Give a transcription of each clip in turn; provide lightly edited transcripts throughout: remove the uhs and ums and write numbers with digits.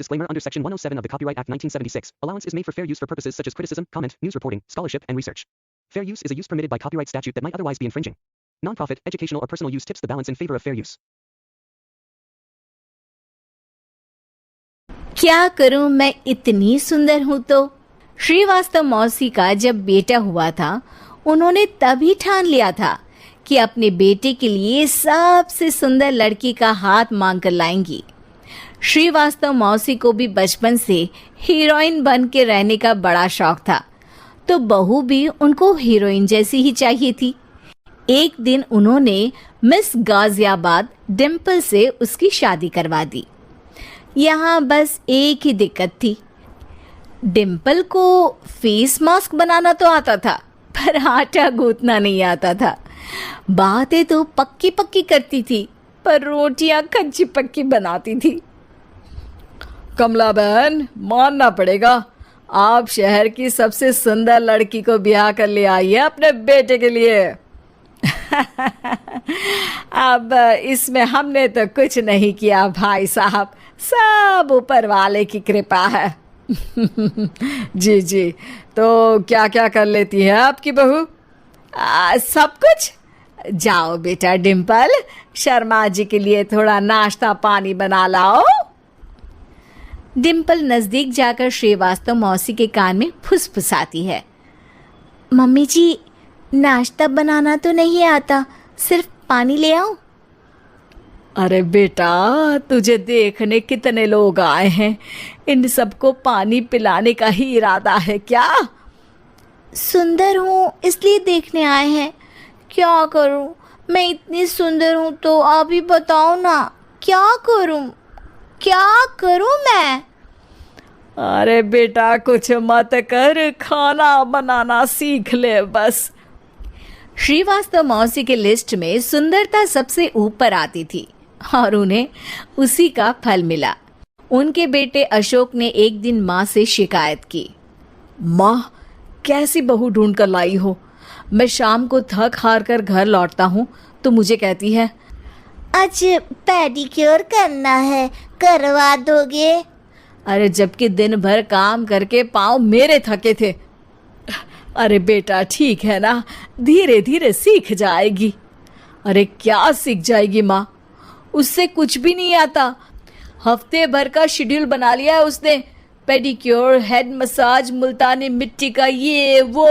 disclaimer under Section 107 of the Copyright Act 1976. Allowance is made for fair use for purposes such as criticism, comment, news reporting, scholarship, and research. Fair use is a use permitted by copyright statute that might otherwise be infringing. Non-profit, educational, or personal use tips the balance in favor of fair use. क्या करूं मैं इतनी सुंदर हूं तो? श्रीवास्तव मौसी का जब बेटा हुआ था, उन्होंने तभी ठान लिया था कि अपने बेटे के लिए सबसे सुंदर लड़की का हाथ मांग कर लाएंगी। श्रीवास्तव मौसी को भी बचपन से हीरोइन बन के रहने का बड़ा शौक था, तो बहू भी उनको हीरोइन जैसी ही चाहिए थी। एक दिन उन्होंने मिस गाजियाबाद डिम्पल से उसकी शादी करवा दी। यहाँ बस एक ही दिक्कत थी, डिम्पल को फेस मास्क बनाना तो आता था, पर आटा गूंथना नहीं आता था। बातें तो पक्की पक्की करती थी, पर रोटियां कच्ची पक्की बनाती थी। कमला बहन, मानना पड़ेगा, आप शहर की सबसे सुंदर लड़की को ब्याह कर ले आई है अपने बेटे के लिए। अब इसमें हमने तो कुछ नहीं किया भाई साहब, सब ऊपर वाले की कृपा है। जी जी, तो क्या क्या कर लेती है आपकी बहू? सब कुछ। जाओ बेटा डिम्पल, शर्मा जी के लिए थोड़ा नाश्ता पानी बना लाओ। डिम्पल नजदीक जाकर श्रीवास्तव मौसी के कान में फुसफुसाती है। मम्मी जी, नाश्ता बनाना तो नहीं आता, सिर्फ पानी ले आओ। अरे बेटा, तुझे देखने कितने लोग आए हैं, इन सबको पानी पिलाने का ही इरादा है क्या? सुंदर हूँ इसलिए देखने आए हैं। क्या करूँ, मैं इतनी सुंदर हूँ तो आप ही बताओ ना, क्या करूँ मैं? अरे बेटा, कुछ मत कर, खाना बनाना सीख ले बस। श्रीवास्तव मौसी के लिस्ट में सुंदरता सबसे ऊपर आती थी और उन्हें उसी का फल मिला। उनके बेटे अशोक ने एक दिन माँ से शिकायत की। माँ, कैसी बहू ढूंढ कर लाई हो? मैं शाम को थक हार कर घर लौटता हूँ तो मुझे कहती है, आज पेडिक्योर करना है, करवा दोगे? अरे जबकि दिन भर काम करके पाँव मेरे थके थे। अरे बेटा, ठीक है ना, धीरे धीरे सीख जाएगी। अरे क्या सीख जाएगी माँ, उससे कुछ भी नहीं आता। हफ्ते भर का शेड्यूल बना लिया है उसने, पेडिक्योर, हेड मसाज, मुल्तानी मिट्टी का ये वो,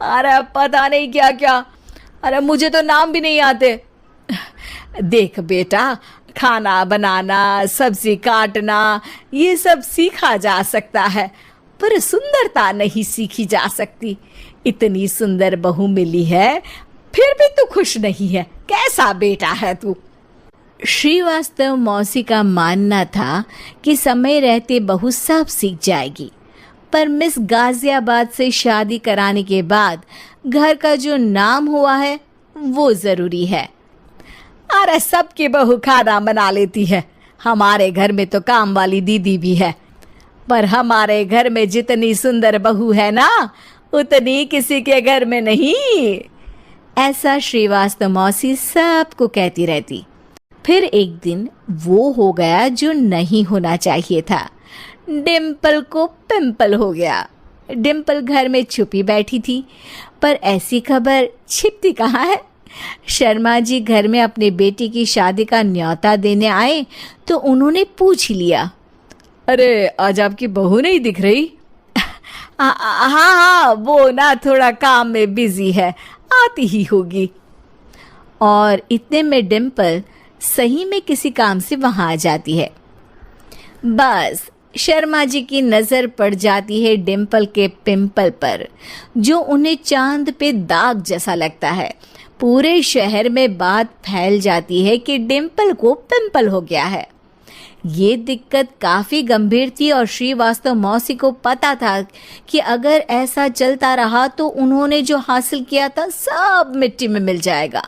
अरे पता नहीं क्या क्या। अरे मुझे तो नाम भी नहीं आते। देख बेटा, खाना बनाना, सब्जी काटना, ये सब सीखा जा सकता है, पर सुंदरता नहीं सीखी जा सकती। इतनी सुंदर बहू मिली है, फिर भी तू खुश नहीं है, कैसा बेटा है तू? श्रीवास्तव मौसी का मानना था कि समय रहते बहू सब सीख जाएगी, पर मिस गाजियाबाद से शादी कराने के बाद घर का जो नाम हुआ है वो जरूरी है। अरे सबकी बहू खाना बना लेती है, हमारे घर में तो काम वाली दीदी भी है, पर हमारे घर में जितनी सुंदर बहू है ना, उतनी किसी के घर में नहीं। ऐसा श्रीवास्तव मौसी सबको कहती रहती। फिर एक दिन वो हो गया जो नहीं होना चाहिए था। डिम्पल को पिंपल हो गया। डिम्पल घर में छुपी बैठी थी, पर ऐसी खबर छिपती कहाँ है। शर्मा जी घर में अपने बेटी की शादी का न्योता देने आए तो उन्होंने पूछ लिया, अरे आज आपकी बहू नहीं दिख रही? हाँ, वो ना थोड़ा काम में बिजी है, आती ही होगी। और इतने में डिम्पल सही में किसी काम से वहां आ जाती है। बस शर्मा जी की नज़र पड़ जाती है डिम्पल के पिंपल पर, जो उन्हें चांद पे दाग जैसा लगता है। पूरे शहर में बात फैल जाती है कि डिम्पल को पिंपल हो गया है। ये दिक्कत काफ़ी गंभीर थी और श्रीवास्तव मौसी को पता था कि अगर ऐसा चलता रहा तो उन्होंने जो हासिल किया था सब मिट्टी में मिल जाएगा।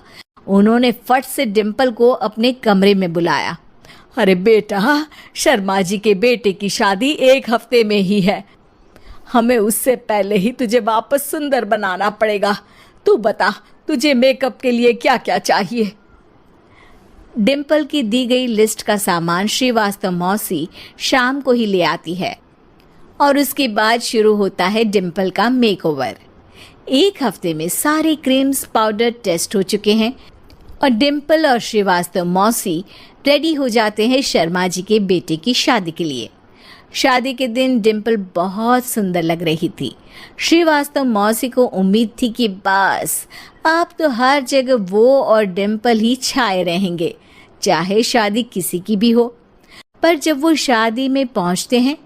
उन्होंने फट से डिम्पल को अपने कमरे में बुलाया। अरे बेटा, शर्मा जी के बेटे की शादी 1 हफ्ते में ही है, हमें उससे पहले ही तुझे वापस सुंदर बनाना पड़ेगा। तू बता, तुझे मेकअप के लिए क्या क्या चाहिए? डिम्पल की दी गई लिस्ट का सामान श्रीवास्तव मौसी शाम को ही ले आती है और उसके बाद शुरू होता है डिम्पल का मेकओवर। एक हफ्ते में सारे क्रीम्स पाउडर टेस्ट हो चुके हैं और डिम्पल और श्रीवास्तव मौसी रेडी हो जाते हैं शर्मा जी के बेटे की शादी के लिए। शादी के दिन डिम्पल बहुत सुंदर लग रही थी। श्रीवास्तव मौसी को उम्मीद थी कि बस अब तो हर जगह वो और डिम्पल ही छाए रहेंगे, चाहे शादी किसी की भी हो। पर जब वो शादी में पहुंचते हैं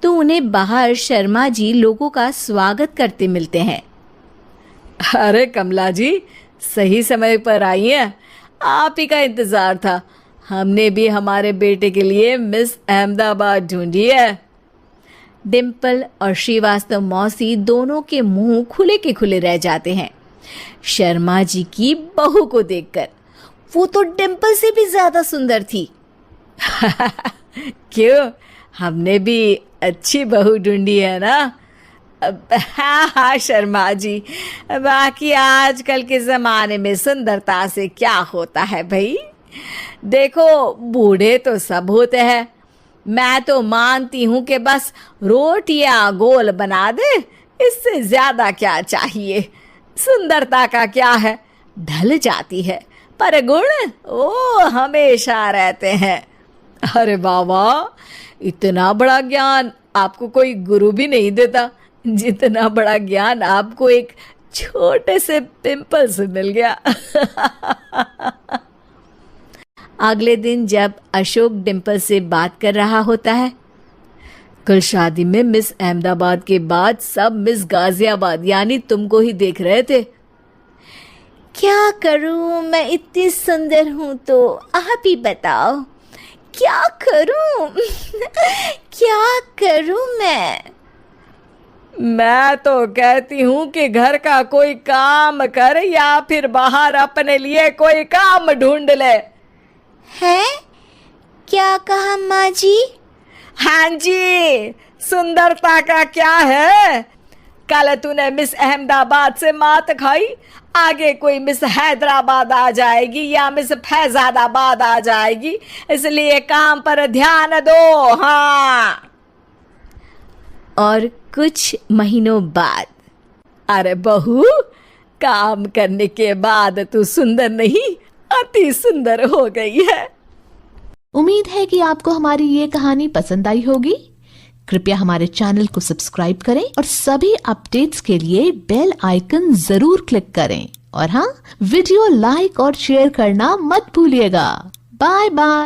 तो उन्हें बाहर शर्मा जी लोगों का स्वागत करते मिलते हैं। अरे कमला जी, सही समय पर आई हैं। आप ही का इंतजार था। हमने भी हमारे बेटे के लिए मिस अहमदाबाद ढूंढी है। डिम्पल और श्रीवास्तव मौसी दोनों के मुंह खुले के खुले रह जाते हैं शर्मा जी की बहू को देखकर। वो तो डिम्पल से भी ज्यादा सुंदर थी। क्यों, हमने भी अच्छी बहू ढूंढी है ना? हाँ शर्मा जी, बाकी आजकल के ज़माने में सुंदरता से क्या होता है भाई। देखो, बूढ़े तो सब होते हैं। मैं तो मानती हूँ कि बस रोटियां गोल बना दे, इससे ज़्यादा क्या चाहिए। सुंदरता का क्या है, ढल जाती है, पर गुण वो हमेशा रहते हैं। अरे बाबा, इतना बड़ा ज्ञान आपको कोई गुरु भी नहीं देता जितना बड़ा ज्ञान आपको एक छोटे से पिंपल से मिल गया। अगले दिन जब अशोक डिम्पल से बात कर रहा होता है, कल शादी में मिस अहमदाबाद के बाद सब मिस गाजियाबाद यानी तुमको ही देख रहे थे। क्या करूं, मैं इतनी सुंदर हूं तो आप ही बताओ क्या करूं। क्या करूं मैं तो कहती हूँ कि घर का कोई काम कर या फिर बाहर अपने लिए कोई काम ढूंढ ले। है क्या कहा माँ जी? हाँ जी, सुंदरता का क्या है। कल तूने मिस अहमदाबाद से मात खाई, आगे कोई मिस हैदराबाद आ जाएगी या मिस फैजाबाद आ जाएगी, इसलिए काम पर ध्यान दो। हाँ। और कुछ महीनों बाद, अरे बहू, काम करने के बाद तू सुंदर नहीं, अति सुंदर हो गई है। उम्मीद है कि आपको हमारी ये कहानी पसंद आई होगी। कृपया हमारे चैनल को सब्सक्राइब करें और सभी अपडेट्स के लिए बेल आइकन जरूर क्लिक करें। और हाँ, वीडियो लाइक और शेयर करना मत भूलिएगा। Bye bye.